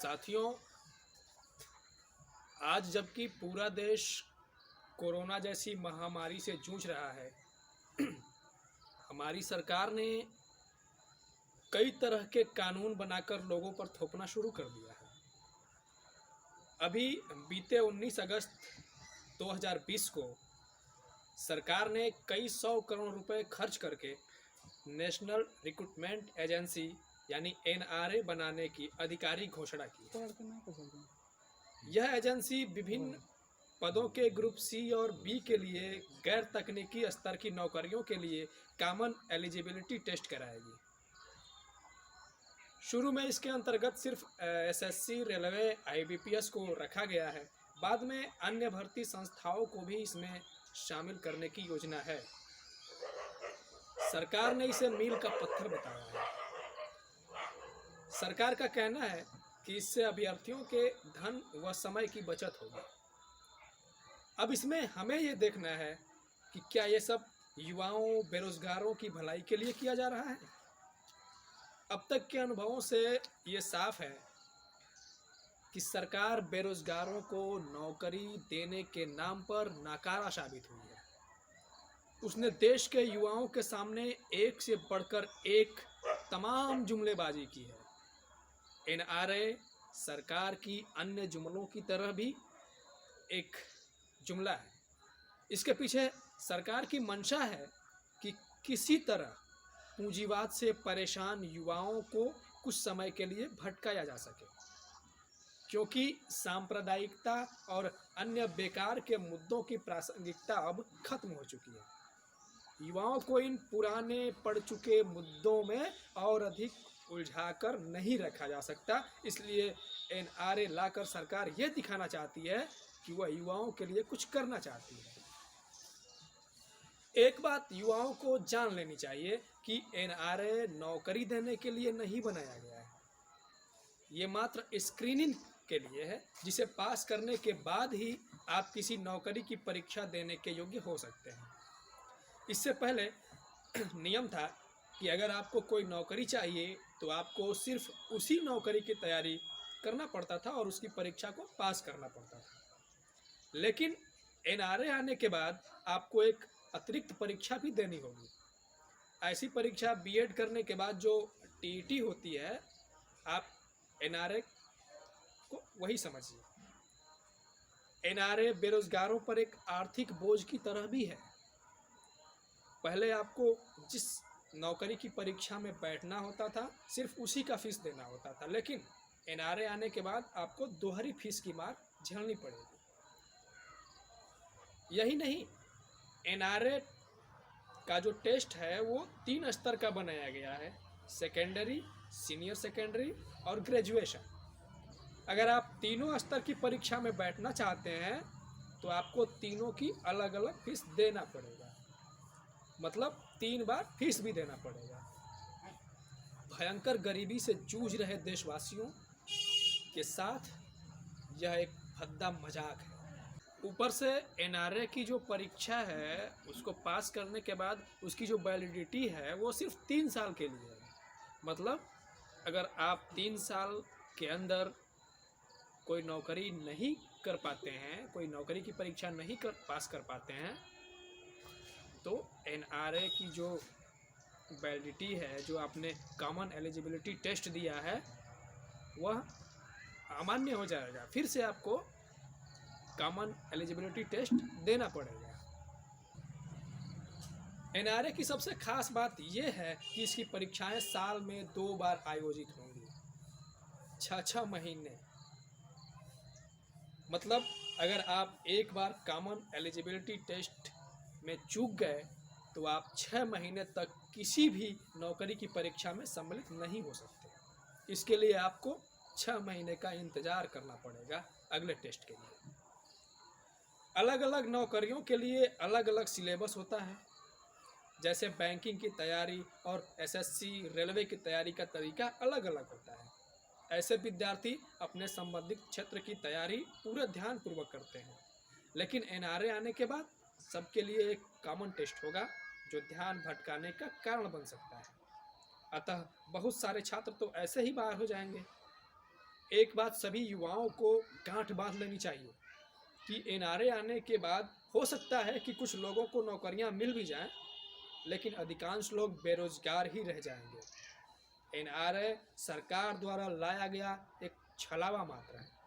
साथियों, आज जबकि पूरा देश कोरोना जैसी महामारी से जूझ रहा है, हमारी सरकार ने कई तरह के कानून बनाकर लोगों पर थोपना शुरू कर दिया है। अभी बीते 19 अगस्त 2020 को सरकार ने कई 100 करोड़ रुपए खर्च करके नेशनल रिक्रूटमेंट एजेंसी यानी NRA बनाने की आधिकारिक घोषणा की। यह एजेंसी विभिन्न पदों के ग्रुप C और B के लिए गैर तकनीकी स्तर की नौकरियों के लिए कॉमन एलिजिबिलिटी टेस्ट कराएगी। शुरू में इसके अंतर्गत सिर्फ SSC, रेलवे, IBPS को रखा गया है। बाद में अन्य भर्ती संस्थाओं को भी इसमें शामिल करने की योजना है। सरकार ने इसे मील का पत्थर बताया है। सरकार का कहना है कि इससे अभ्यर्थियों के धन व समय की बचत होगी। अब इसमें हमें ये देखना है कि क्या ये सब युवाओं, बेरोजगारों की भलाई के लिए किया जा रहा है। अब तक के अनुभवों से ये साफ है कि सरकार बेरोजगारों को नौकरी देने के नाम पर नाकारा साबित हुई है। उसने देश के युवाओं के सामने एक से बढ़कर एक तमाम जुमलेबाजी की है। NRA सरकार की अन्य जुमलों की तरह भी एक जुमला है। इसके पीछे सरकार की मंशा है कि किसी तरह पूंजीवाद से परेशान युवाओं को कुछ समय के लिए भटकाया जा सके, क्योंकि सांप्रदायिकता और अन्य बेकार के मुद्दों की प्रासंगिकता अब खत्म हो चुकी है। युवाओं को इन पुराने पड़ चुके मुद्दों में और अधिक उलझाकर नहीं रखा जा सकता। इसलिए NRA लाकर सरकार ये दिखाना चाहती है कि वह युवाओं के लिए कुछ करना चाहती है। एक बात युवाओं को जान लेनी चाहिए कि NRA नौकरी देने के लिए नहीं बनाया गया है। ये मात्र स्क्रीनिंग के लिए है, जिसे पास करने के बाद ही आप किसी नौकरी की परीक्षा देने के योग्य हो सकते हैं। इससे पहले नियम था कि अगर आपको कोई नौकरी चाहिए तो आपको सिर्फ उसी नौकरी की तैयारी करना पड़ता था और उसकी परीक्षा को पास करना पड़ता था। लेकिन NRA आने के बाद आपको एक अतिरिक्त परीक्षा भी देनी होगी। ऐसी परीक्षा B.Ed करने के बाद जो TET होती है, आप NRA को वही समझिए। NRA बेरोजगारों पर एक आर्थिक बोझ की तरह भी है। पहले आपको जिस नौकरी की परीक्षा में बैठना होता था, सिर्फ उसी का फीस देना होता था, लेकिन NRA आने के बाद आपको दोहरी फीस की मार झेलनी पड़ेगी। यही नहीं, NRA का जो टेस्ट है वो 3 स्तर का बनाया गया है: सेकेंडरी, सीनियर सेकेंडरी और ग्रेजुएशन। अगर आप तीनों स्तर की परीक्षा में बैठना चाहते हैं तो आपको तीनों की अलग अलग फीस देना पड़ेगा, मतलब 3 बार फीस भी देना पड़ेगा। भयंकर गरीबी से जूझ रहे देशवासियों के साथ यह एक भद्दा मजाक है। ऊपर से NRA की जो परीक्षा है उसको पास करने के बाद उसकी जो वैलिडिटी है वो सिर्फ 3 साल के लिए है। मतलब अगर आप 3 साल के अंदर कोई नौकरी नहीं कर पाते हैं, कोई नौकरी की परीक्षा नहीं पास कर पाते हैं, तो NRA की जो वैलिडिटी है, जो आपने कॉमन एलिजिबिलिटी टेस्ट दिया है, वह अमान्य हो जाएगा। फिर से आपको कॉमन एलिजिबिलिटी टेस्ट देना पड़ेगा। NRA की सबसे खास बात यह है कि इसकी परीक्षाएं साल में 2 बार आयोजित होंगी, 6-6 महीने। मतलब अगर आप एक बार कॉमन एलिजिबिलिटी टेस्ट में चूक गए तो आप 6 महीने तक किसी भी नौकरी की परीक्षा में सम्मिलित नहीं हो सकते। इसके लिए आपको 6 महीने का इंतजार करना पड़ेगा अगले टेस्ट के लिए। अलग अलग नौकरियों के लिए अलग अलग सिलेबस होता है। जैसे बैंकिंग की तैयारी और SSC, रेलवे की तैयारी का तरीका अलग अलग होता है। ऐसे विद्यार्थी अपने संबंधित क्षेत्र की तैयारी पूरे ध्यानपूर्वक करते हैं। लेकिन NRA आने के बाद सबके लिए एक कॉमन टेस्ट होगा जो ध्यान भटकाने का कारण बन सकता है। अतः बहुत सारे छात्र तो ऐसे ही बाहर हो जाएंगे। एक बात सभी युवाओं को गांठ बांध लेनी चाहिए कि एनआरए आने के बाद हो सकता है कि कुछ लोगों को नौकरियां मिल भी जाएं, लेकिन अधिकांश लोग बेरोजगार ही रह जाएंगे। एनआरए सरकार द्वारा लाया गया एक छलावा मात्र है।